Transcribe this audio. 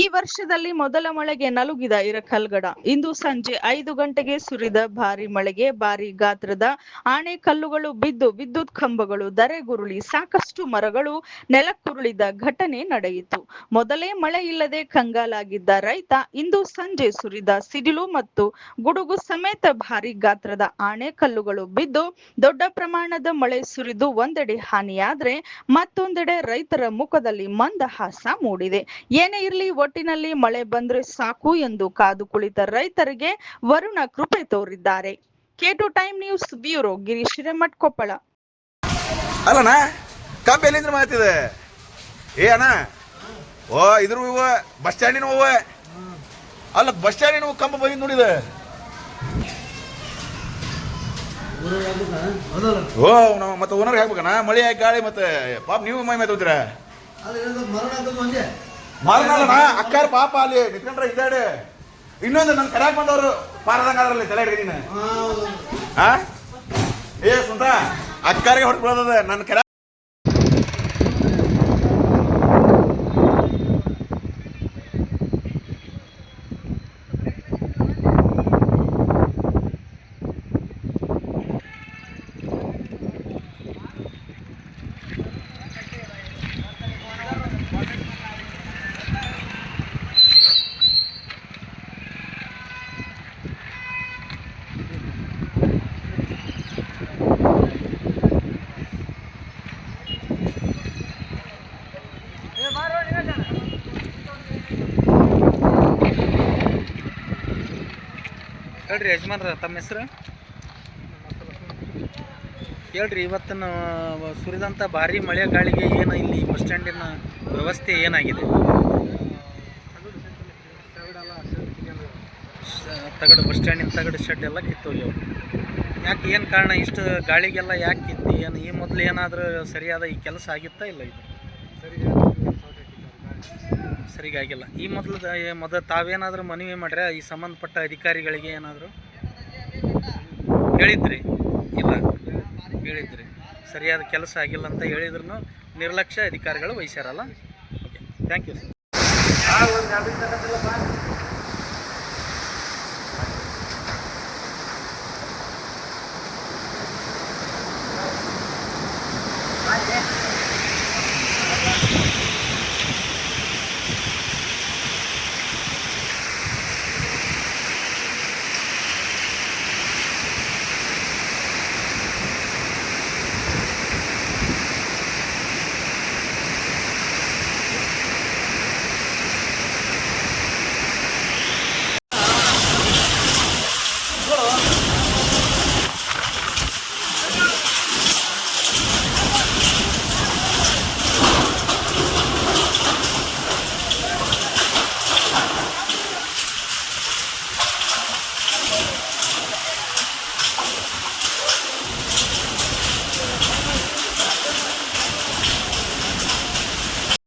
ಈ ವರ್ಷದಲ್ಲಿ ಮೊದಲ ಮಳೆಗೆ ನಲುಗಿದ ಇರಕಲ್ಗಡ. ಇಂದು ಸಂಜೆ 5 ಗಂಟೆಗೆ ಸುರಿದ ಭಾರಿ ಮಳೆಗೆ ಭಾರಿ ಗಾತ್ರದ ಆಣೆಕಲ್ಲುಗಳು ಬಿದ್ದು ವಿದ್ಯುತ್ ಕಂಬಗಳು ಧರೆಗುರುಳಿ ಸಾಕಷ್ಟು ಮರಗಳು ನೆಲಕ್ಕುರುಳಿದ ಘಟನೆ ನಡೆಯಿತು. ಮೊದಲೇ ಮಳೆ ಇಲ್ಲದೆ ಕಂಗಾಲಾಗಿದ್ದ ರೈತ ಇಂದು ಸಂಜೆ ಸುರಿದ ಸಿಡಿಲು ಮತ್ತು ಗುಡುಗು ಸಮೇತ ಭಾರಿ ಗಾತ್ರದ ಆಣೆಕಲ್ಲುಗಳು ಬಿದ್ದು ದೊಡ್ಡ ಪ್ರಮಾಣದ ಮಳೆ ಸುರಿದು ಒಂದೆಡೆ ಹಾನಿಯಾದ್ರೆ ಮತ್ತೊಂದೆಡೆ ರೈತರ ಮುಖದಲ್ಲಿ ಮಂದಹಾಸ ಮೂಡಿದೆ. ಏನೇ ಇರಲಿ ಒಟ್ಟಿನಲ್ಲಿ ಮಳೆ ಬಂದ್ರೆ ಸಾಕು ಎಂದು ಕಾದು ಕುಳಿತ ರೈತರಿಗೆ ವರುಣ ಕೃಪೆ ತೋರಿದ್ದಾರೆ. K2 time news bureau Girish Hiremath, Koppal. ಅಲ್ಲಣ್ಣ ಕಬ್ಬು ಎಲ್ಲಿಂದ ಮಾತಿದೆ ಏ ಅಣ್ಣ? ಓ ಇದ್ರ ಬಸ್ ಸ್ಟ್ಯಾಂಡಿನ ಅಲ್ಲ, ಬಸ್ ಸ್ಟ್ಯಾಂಡಿನ ಕಂಬ ಬಂದು ನೋಡಿದೆ. ಓ ನಾವು ಮತ್ತೆ ಓನರ್ಗೆ ಹಾಕ್ಬೇಕಣ್ಣ. ಮಳೆ ಗಾಳಿ ಮತ್ತೆ ಪಾಪ ನೀವು ಮೈ ಮಾತಾಡ್ತೀರ. ಮರನಲ್ಲಣ್ಣ ಅಕ್ಕಾರ ಪಾಪ ಅಲ್ಲಿ ನಿಂತ್ಕೊಂಡ್ರೆ ಇದ್ದಾಡೆ. ಇನ್ನೊಂದು ನನ್ನ ಕರ್ಯಾಕ್ ಬಂದವರು ಪಾರದಂಗಾದ್ರಲ್ಲಿ ತಲೆ ಹಿಡಿದೀನಿ. ಏ ಸುಂತ ಅಕ್ಕಾರಿಗೆ ಹೊಟ್ಟು ಬಿಡೋದ ನನ್ನ ಕರ. ಹೇಳ್ರಿ ಯಜಮಾನ್ರ, ತಮ್ಮ ಹೆಸರು ಹೇಳ್ರಿ. ಇವತ್ತಿನ ಸುರಿದಂಥ ಭಾರಿ ಮಳೆ ಗಾಳಿಗೆ ಏನು ಇಲ್ಲಿ ಬಸ್ ಸ್ಟ್ಯಾಂಡಿನ ವ್ಯವಸ್ಥೆ ಏನಾಗಿದೆ? ತಗಡು ಬಸ್ ಸ್ಟ್ಯಾಂಡಿನ ತಗಡು ಶೆಡ್ ಎಲ್ಲ ಕಿತ್ತೋಗ್ಯವು. ಯಾಕೆ, ಏನು ಕಾರಣ? ಇಷ್ಟು ಗಾಳಿಗೆಲ್ಲ ಯಾಕೆ ಕಿತ್ತಿ? ಏನು ಈ ಮೊದಲು ಏನಾದರೂ ಸರಿಯಾದ ಈ ಕೆಲಸ ಆಗಿತ್ತಾ ಇಲ್ಲ? ಇದು ಸರಿಗಾಗಿಲ್ಲ. ಈ ಮೊದಲು ತಾವೇನಾದರೂ ಮನವಿ ಮಾಡ್ರೆ ಈ ಸಂಬಂಧಪಟ್ಟ ಅಧಿಕಾರಿಗಳಿಗೆ ಏನಾದರೂ ಹೇಳಿದ್ರಿ? ಇಲ್ಲ ಹೇಳಿದ್ರಿ, ಸರಿಯಾದ ಕೆಲಸ ಆಗಿಲ್ಲ ಅಂತ ಹೇಳಿದ್ರು ನಿರ್ಲಕ್ಷ್ಯ ಅಧಿಕಾರಿಗಳು ವಹಿಸ್ಯಾರಲ್ಲ. Okay, thank you sir.